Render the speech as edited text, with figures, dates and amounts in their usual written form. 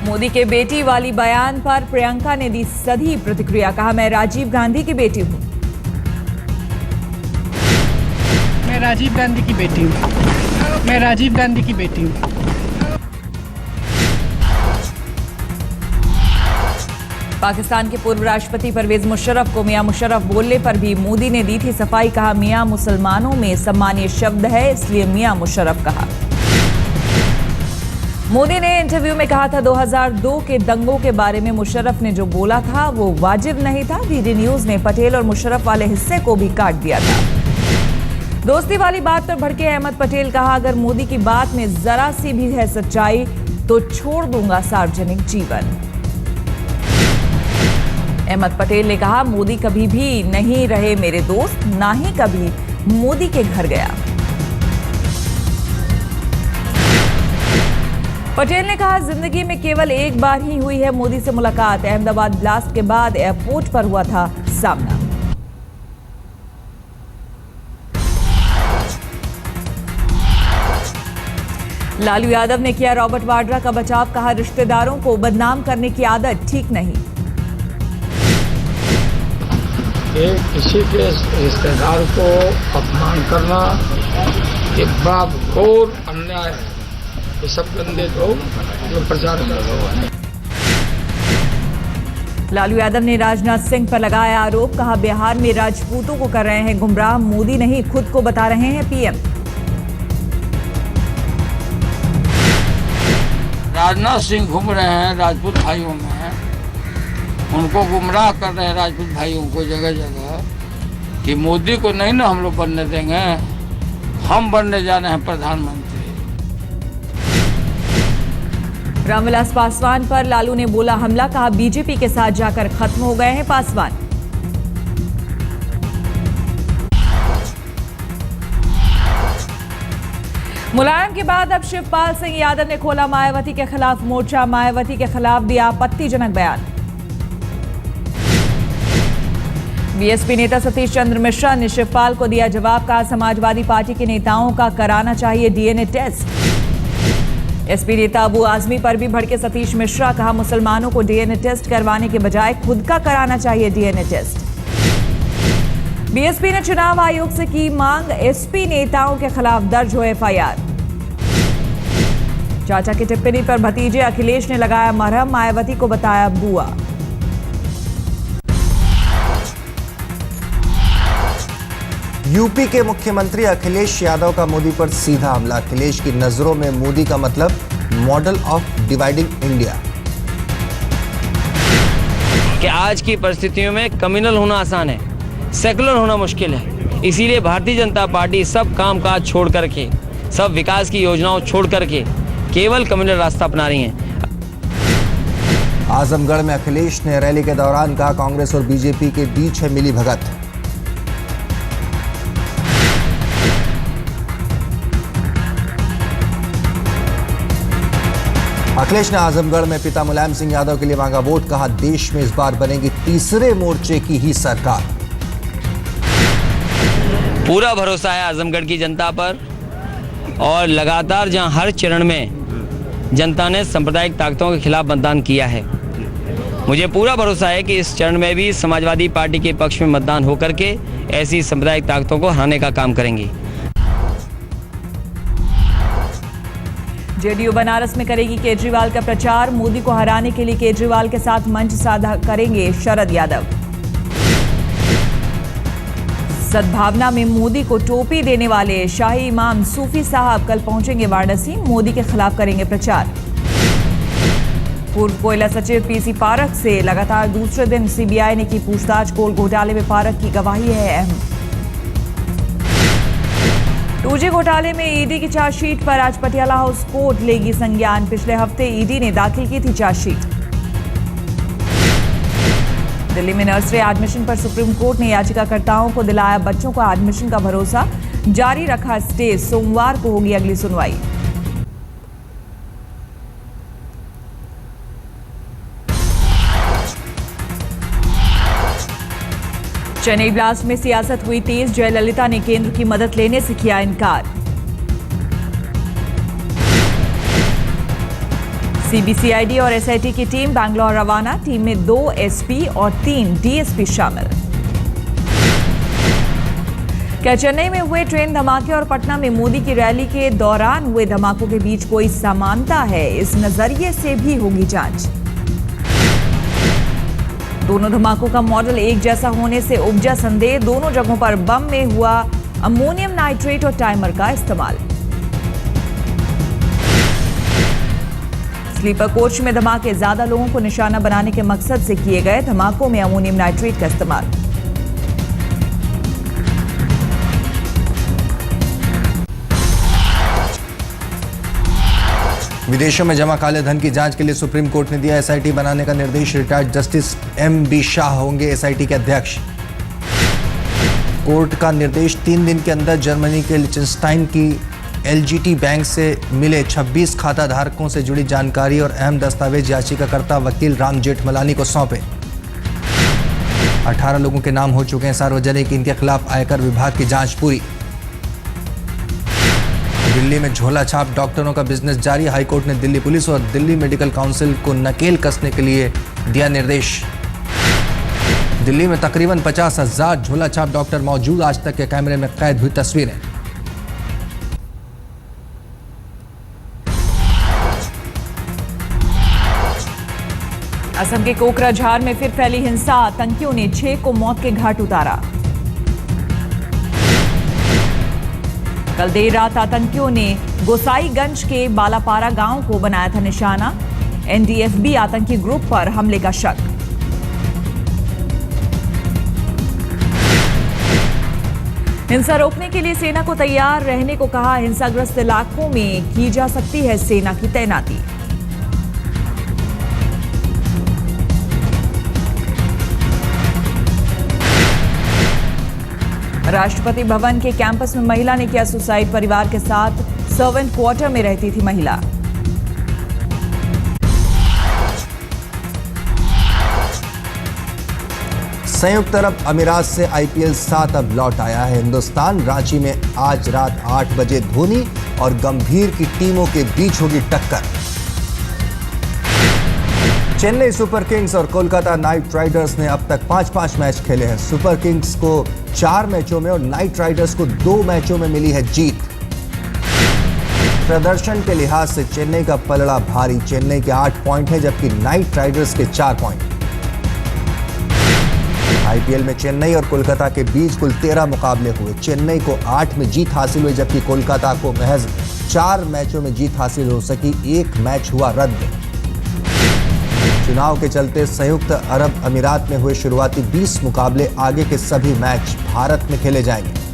मोदी के बेटी वाली बयान पर प्रियंका ने दी सधी प्रतिक्रिया। कहा, मैं राजीव गांधी की बेटी हूं। मैं राजीव गांधी की बेटी हूं। मैं राजीव गांधी की बेटी हूं। पाकिस्तान के पूर्व राष्ट्रपति परवेज मुशर्रफ को मियां मुशर्रफ बोलने पर भी मोदी ने दी थी सफाई। कहा, मियां मुसलमानों में सम्मानीय शब्द है, इसलिए मियां मुशर्रफ कहा। मोदी ने इंटरव्यू में कहा था 2002 के दंगों के बारे में मुशर्रफ ने जो बोला था वो वाजिब नहीं था। डीडी न्यूज ने पटेल और मुशर्रफ वाले हिस्से को भी काट दिया था। दोस्ती वाली बात पर भड़के अहमद पटेल। कहा, अगर मोदी की बात में जरा सी भी है सच्चाई तो छोड़ दूंगा सार्वजनिक जीवन। अहमद पटेल ने कहा, मोदी कभी भी नहीं रहे मेरे दोस्त, ना ही कभी मोदी के घर गया। पटेल ने कहा, जिंदगी में केवल एक बार ही हुई है मोदी से मुलाकात। अहमदाबाद ब्लास्ट के बाद एयरपोर्ट पर हुआ था सामना। लालू यादव ने किया रॉबर्ट वाड्रा का बचाव। कहा, रिश्तेदारों को बदनाम करने की आदत ठीक नहीं। किसी के रिश्तेदार को अपमान करना एक बड़ा घोर अन्याय है। ये सब गंदे लोग जो प्रचार कर रहे हैं। लालू यादव ने राजनाथ सिंह पर लगाया आरोप। कहा, बिहार में राजपूतों को कर रहे हैं गुमराह, मोदी नहीं खुद को बता रहे हैं पीएम। राजनाथ सिंह घूम रहे हैं राजपूत भाइयों में, उनको गुमराह कर रहे हैं राजपूत भाइयों को जगह जगह कि मोदी को नहीं ना हम लोग बनने देंगे, हम बनने जा रहे हैं प्रधानमंत्री। रामविलास पासवान पर लालू ने बोला हमला। कहा, बीजेपी के साथ जाकर खत्म हो गए हैं पासवान। मुलायम के बाद अब शिवपाल सिंह यादव ने खोला मायावती के खिलाफ मोर्चा। मायावती के खिलाफ दिया आपत्तिजनक बयान। बीएसपी नेता सतीश चंद्र मिश्रा ने शिवपाल को दिया जवाब। कहा, समाजवादी पार्टी के नेताओं का कराना चाहिए डीएनए टेस्ट। एसपी नेता अबू आजमी पर भी भड़के सतीश मिश्रा। कहा, मुसलमानों को डीएनए टेस्ट करवाने के बजाय खुद का कराना चाहिए डीएनए टेस्ट। बीएसपी ने चुनाव आयोग से की मांग, एसपी नेताओं के खिलाफ दर्ज हो एफआईआर। चाचा की टिप्पणी पर भतीजे अखिलेश ने लगाया मरहम, मायावती को बताया बुआ। यूपी के मुख्यमंत्री अखिलेश यादव का मोदी पर सीधा हमला। अखिलेश की नजरों में मोदी का मतलब मॉडल ऑफ डिवाइडिंग इंडिया। कि आज की परिस्थितियों में कम्युनल होना आसान है, सेकुलर होना मुश्किल है। इसीलिए भारतीय जनता पार्टी सब कामकाज छोड़ करके, सब विकास की योजनाओं छोड़ करके केवल कम्युनल रास्ता अपना रही हैं। आजमगढ़ में अखिलेश ने रैली के दौरान कहा, कांग्रेस और बीजेपी के बीच है मिली भगत। अखिलेश ने आजमगढ़ में पिता मुलायम सिंह यादव के लिए मांगा वोट। कहा, देश में इस बार बनेगी तीसरे मोर्चे की ही सरकार। पूरा भरोसा है आजमगढ़ की जनता पर, और लगातार जहां हर चरण में जनता ने सांप्रदायिक ताकतों के खिलाफ मतदान किया है, मुझे पूरा भरोसा है कि इस चरण में भी समाजवादी पार्टी के पक्ष में मतदान होकर के ऐसी सांप्रदायिक ताकतों को हराने का काम करेंगी। जेडीयू बनारस में करेगी केजरीवाल का प्रचार। मोदी को हराने के लिए केजरीवाल के साथ मंच साझा करेंगे शरद यादव। सद्भावना में मोदी को टोपी देने वाले शाही इमाम सूफी साहब कल पहुंचेंगे वाराणसी। मोदी के खिलाफ करेंगे प्रचार। पूर्व कोयला सचिव पीसी पारख से लगातार दूसरे दिन सीबीआई ने की पूछताछ। कोल घोटाले में पारख की गवाही है अहम। 2G घोटाले में ईडी की चार्जशीट पर आज पटियाला हाउस कोर्ट लेगी संज्ञान। पिछले हफ्ते ईडी ने दाखिल की थी चार्जशीट। दिल्ली में नर्सरी एडमिशन पर सुप्रीम कोर्ट ने याचिकाकर्ताओं को दिलाया बच्चों को एडमिशन का भरोसा। जारी रखा स्टे, सोमवार को होगी अगली सुनवाई। चेन्नई ब्लास्ट में सियासत हुई तेज। जयललिता ने केंद्र की मदद लेने से किया इनकार। सीबीसीआईडी और एसआईटी की टीम बैंगलोर रवाना। टीम में 2 एसपी और 3 डीएसपी शामिल। क्या चेन्नई में हुए ट्रेन धमाके और पटना में मोदी की रैली के दौरान हुए धमाकों के बीच कोई समानता है? इस नजरिए से भी होगी जांच। दोनों धमाकों का मॉडल एक जैसा होने से उपजा संदेह। दोनों जगहों पर बम में हुआ अमोनियम नाइट्रेट और टाइमर का इस्तेमाल। स्लीपर कोच में धमाके ज्यादा लोगों को निशाना बनाने के मकसद से किए गए। धमाकों में अमोनियम नाइट्रेट का इस्तेमाल। विदेशों में जमा काले धन की जांच के लिए सुप्रीम कोर्ट ने दिया एसआईटी बनाने का निर्देश। Retired justice MB. शाह होंगे एसआईटी के अध्यक्ष। कोर्ट का निर्देश 3 दिन के अंदर जर्मनी के लिechtenstein की एलजीटी बैंक से मिले 26 खाता धारकों से जुड़ी जानकारी और अहम दस्तावेज याचिकाकर्ता वकील राम जेठमलानी को सौंपे। 18 लोगों के नाम हो चुके हैं सार्वजनिक। इनके खिलाफ आयकर विभाग की जांच पूरी। दिल्ली में झोला छाप डॉक्टरों का बिजनेस जारी। हाईकोर्ट ने दिल्ली पुलिस और दिल्ली मेडिकल काउंसिल को नकेल कसने के लिए दिया निर्देश। दिल्ली में तकरीबन 50,000 झोला छाप डॉक्टर मौजूद। आज तक के कैमरे में कैद हुई तस्वीरें। असम के कोकराझार में फिर फैली हिंसा। आतंकियों ने 6 को मौत के घाट उतारा। कल देर रात आतंकियों ने गोसाईगंज के बालापारा गांव को बनाया था निशाना। एनडीएफबी आतंकी ग्रुप पर हमले का शक। हिंसा रोकने के लिए सेना को तैयार रहने को कहा। हिंसाग्रस्त इलाकों में की जा सकती है सेना की तैनाती। राष्ट्रपति भवन के कैंपस में महिला ने किया सुसाइड। परिवार के साथ सर्वेंट क्वार्टर में रहती थी महिला। संयुक्त अरब अमीरात से आईपीएल 7 अब लौट आया है हिंदुस्तान। रांची में आज रात 8 बजे धोनी और गंभीर की टीमों के बीच होगी टक्कर। चेन्नई सुपर किंग्स और कोलकाता नाइट राइडर्स ने अब तक 5-5 मैच खेले हैं। सुपर किंग्स को 4 मैचों में और नाइट राइडर्स को 2 मैचों में मिली है जीत। प्रदर्शन के लिहाज से चेन्नई का पलड़ा भारी। चेन्नई के 8 पॉइंट हैं जबकि नाइट राइडर्स के 4 पॉइंट। आईपीएल में चेन्नई और कोलकाता के बीच कुल 13 मुकाबले हुए। चेन्नई को 8 में जीत हासिल हुई जबकि कोलकाता को महज 4 मैचों में जीत हासिल हो सकी। 1 मैच हुआ रद्द। चुनाव के चलते संयुक्त अरब अमीरात में हुए शुरुआती 20 मुकाबले आगे के सभी मैच भारत में खेले जाएंगे।